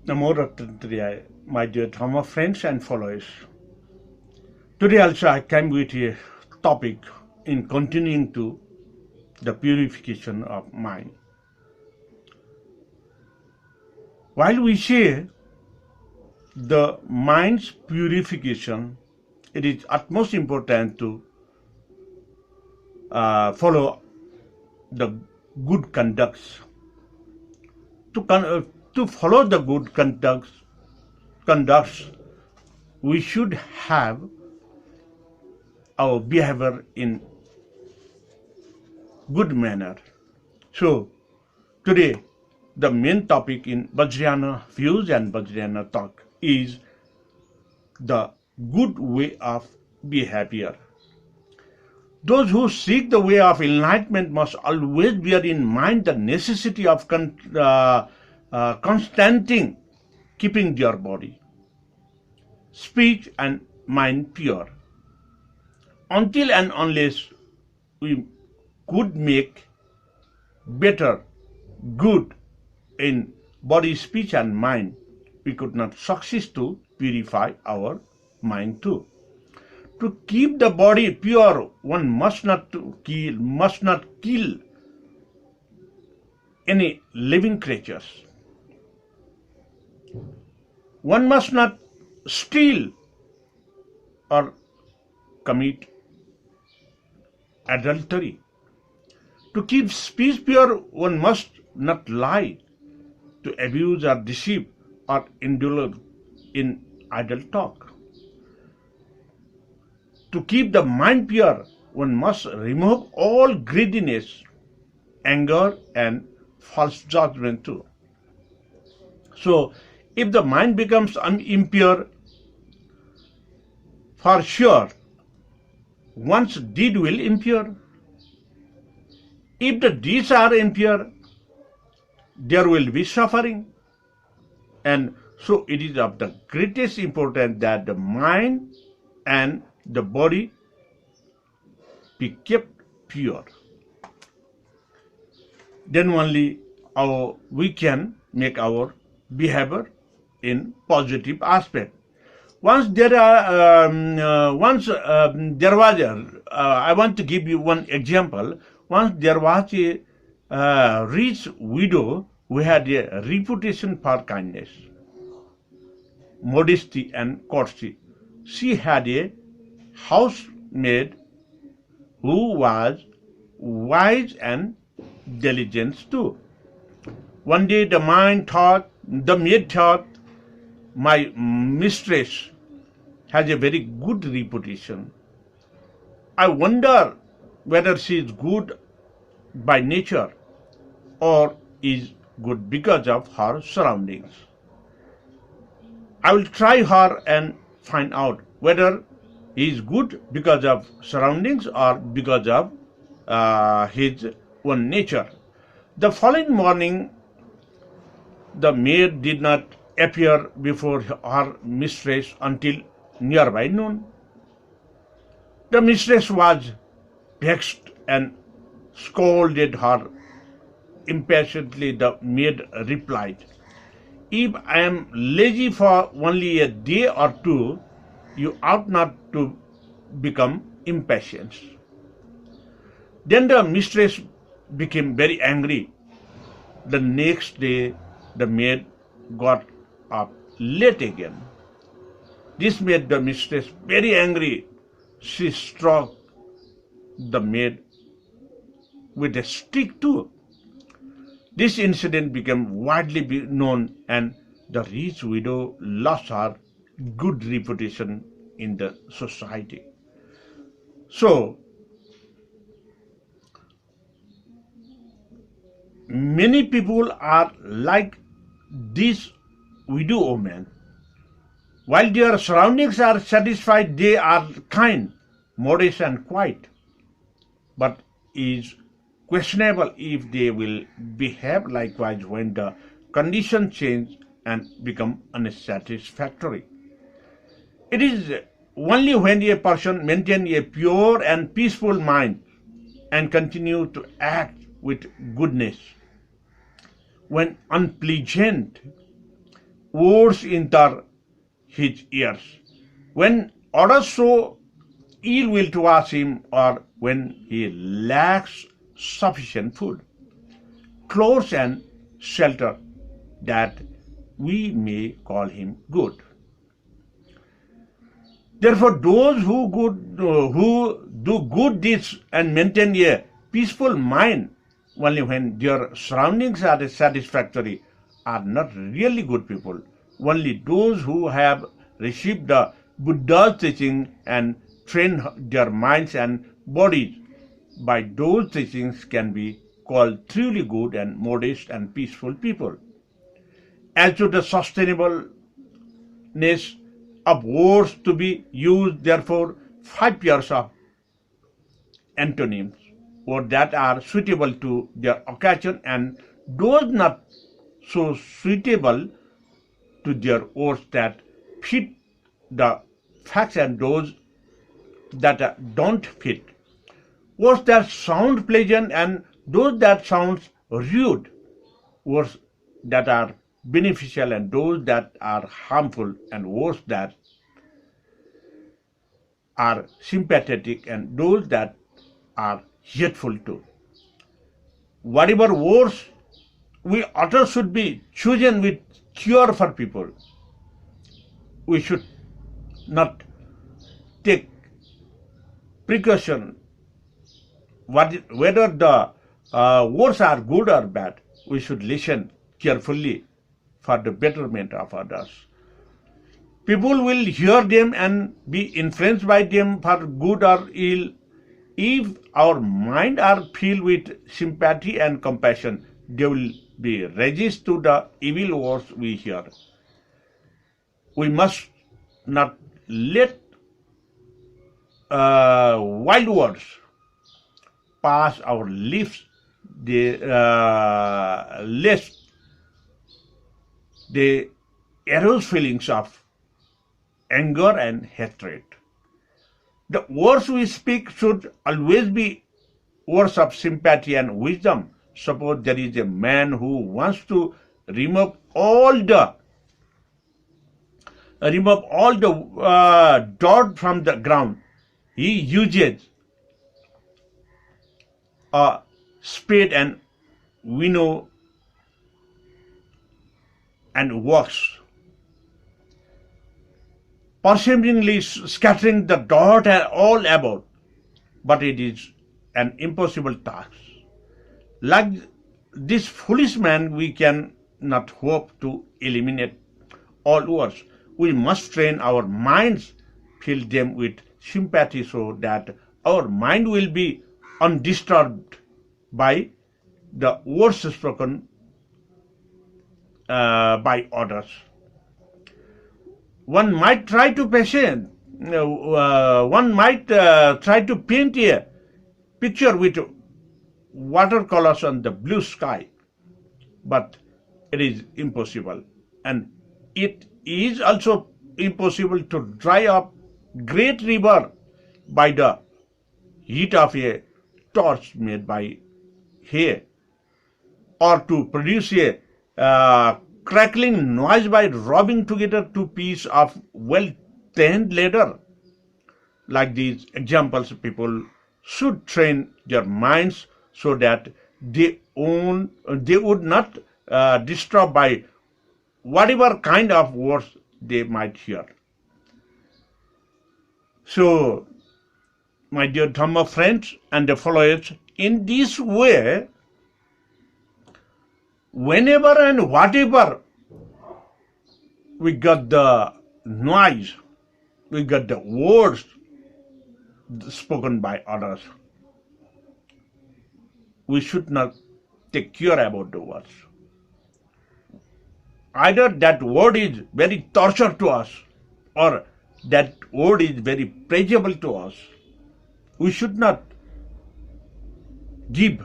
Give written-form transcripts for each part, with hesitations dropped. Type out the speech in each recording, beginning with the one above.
Namo Rattantriyaya, my dear Dharma friends and followers. Today also I came with a topic in continuing to the purification of mind. While we say the mind's purification, it is utmost important to follow the good conducts. To follow the good conducts, we should have our behavior in good manner. So today the main topic in Vajrayana views and Vajrayana talk is the good way of behavior. Those who seek the way of enlightenment must always bear in mind the necessity of constantly keeping their body, speech and mind pure. Until and unless we could make better good in body, speech and mind, we could not succeed to purify our mind too. To keep the body pure, one must not kill any living creatures. One must not steal or commit adultery. To keep speech pure, one must not lie, to abuse or deceive or indulge in idle talk. To keep the mind pure, one must remove all greediness, anger and false judgment too. So, if the mind becomes impure, for sure, one's deed will impure. If the deeds are impure, there will be suffering. And so it is of the greatest importance that the mind and the body be kept pure. Then only we can make our behavior in positive aspect. I want to give you one example. Once there was a rich widow who had a reputation for kindness, modesty and courtesy. She had a housemaid who was wise and diligent too. One day the maid thought, my mistress has a very good reputation. I wonder whether she is good by nature or is good because of her surroundings. I will try her and find out whether he is good because of surroundings or because of his own nature. The following morning, the maid did not appear before her mistress until nearby noon. The mistress was vexed and scolded her impatiently. The maid replied, "If I am lazy for only a day or two, you ought not to become impatient." Then the mistress became very angry. The next day, the maid got up late again. This made the mistress very angry. She struck the maid with a stick too. This incident became widely known and the rich widow lost her good reputation in the society. So, many people are like this widow woman. While their surroundings are satisfied, they are kind, modest and quiet. But is questionable if they will behave likewise when the conditions change and become unsatisfactory. It is only when a person maintains a pure and peaceful mind and continue to act with goodness when unpleasant words enter his ears. When others show ill will towards him, or when he lacks sufficient food, clothes and shelter, that we may call him good. Therefore, those who do good deeds and maintain a peaceful mind only when their surroundings are satisfactory are not really good people. Only those who have received the Buddha's teaching and trained their minds and bodies by those teachings can be called truly good and modest and peaceful people. As to the sustainableness of words to be used, therefore, 5 pairs of antonyms, or that are suitable to their occasion, and those not so suitable to their words that fit the facts, and those that don't fit. Words that sound pleasant and those that sound rude. Words that are beneficial and those that are harmful, and words that are sympathetic and those that are hateful too. Whatever words we utter should be chosen with care for people. We should not take precaution whether the words are good or bad. We should listen carefully for the betterment of others. People will hear them and be influenced by them for good or ill. If our mind are filled with sympathy and compassion, they will be resist to the evil words we hear. We must not let wild words pass our lips, lest they arouse feelings of anger and hatred. The words we speak should always be words of sympathy and wisdom. Suppose there is a man who wants to remove all the dirt from the ground. He uses a spade and winnow and works, perseveringly scattering the dirt all about, but it is an impossible task. Like this foolish man, we can not hope to eliminate all words. We must train our minds, fill them with sympathy, so that our mind will be undisturbed by the words spoken by others. One might try to paint a picture with watercolors on the blue sky, but it is impossible, and it is also impossible to dry up great river by the heat of a torch made by hay, or to produce a crackling noise by rubbing together 2 pieces of well-tanned leather. Like these examples, people should train their minds so that they would not disturbed by whatever kind of words they might hear. So, my dear Dhamma friends and the followers, in this way, whenever and whatever we got the noise, we got the words spoken by others, we should not take care about the words. Either that word is very torture to us, or that word is very pleasurable to us. We should not give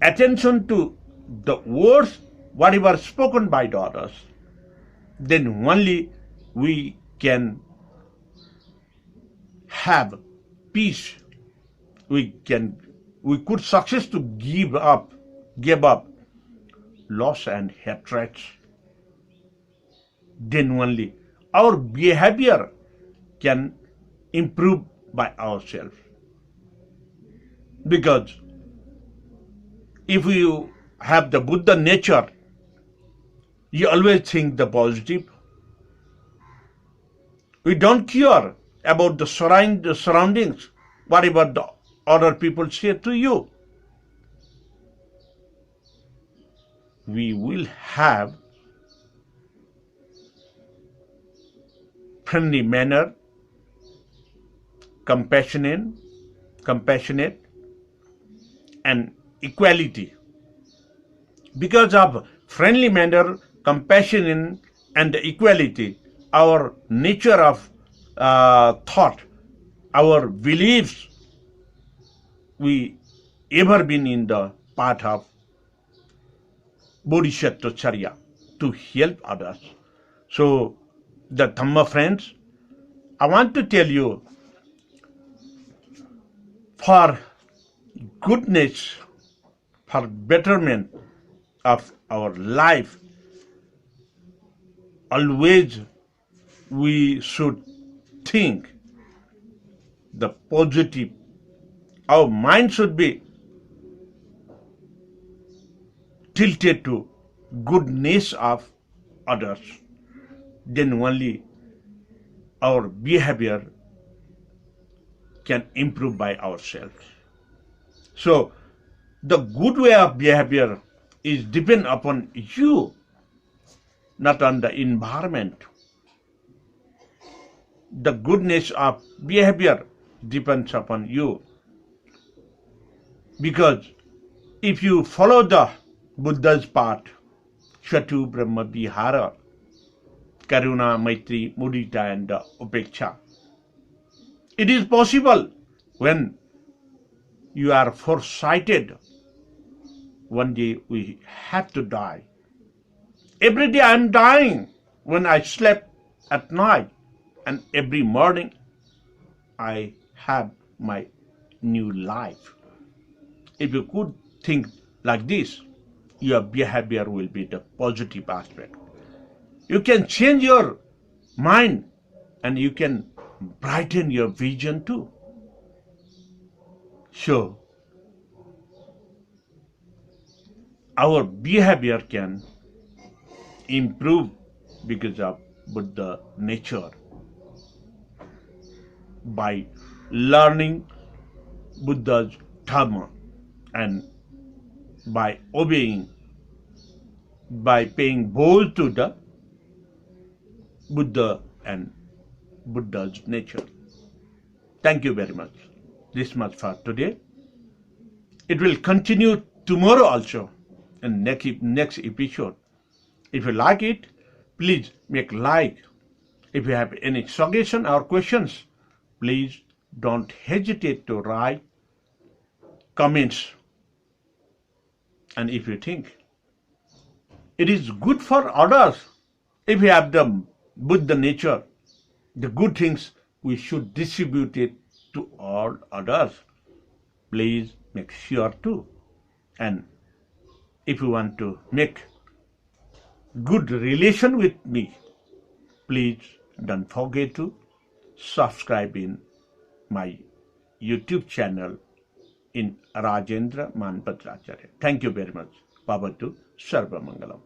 attention to the words, whatever spoken by the others. Then only we can have peace. We could success to give up loss and hatred. then only our behavior can improve by ourselves. Because if you have the Buddha nature, you always think the positive. We don't care about the surroundings, whatever the other people say to you. We will have friendly manner, compassionate, and equality. Because of friendly manner, compassion, and equality, our nature of thought, our beliefs, we ever been in the path of Bodhisattva Charya to help others. So, the Dhamma friends, I want to tell you, for goodness, for betterment of our life, always we should think the positive. Our mind should be tilted to goodness of others. Then only our behavior can improve by ourselves. So the good way of behavior is depend upon you, not on the environment. The goodness of behavior depends upon you. Because if you follow the Buddha's path, Chatu Brahma Vihara, Karuna, Maitri, Mudita, and Upeksha, it is possible when you are foresighted. One day we have to die. Every day I am dying when I slept at night, and every morning I have my new life. If you could think like this, your behavior will be the positive aspect. You can change your mind and you can brighten your vision too. So, our behavior can improve because of Buddha nature. By learning Buddha's Dharma and by obeying, by paying bow to the Buddha and Buddha's nature. Thank you very much. This much for today. It will continue tomorrow also in next episode. If you like it, please make like. If you have any suggestion or questions, please don't hesitate to write comments. And if you think it is good for others, if you have the Buddha nature, the good things, we should distribute it to all others. Please make sure to. And if you want to make good relation with me, please don't forget to subscribe in my YouTube channel in Rajendra Man Bajracharya. Thank you very much. Bhavatu Sarva Mangalam.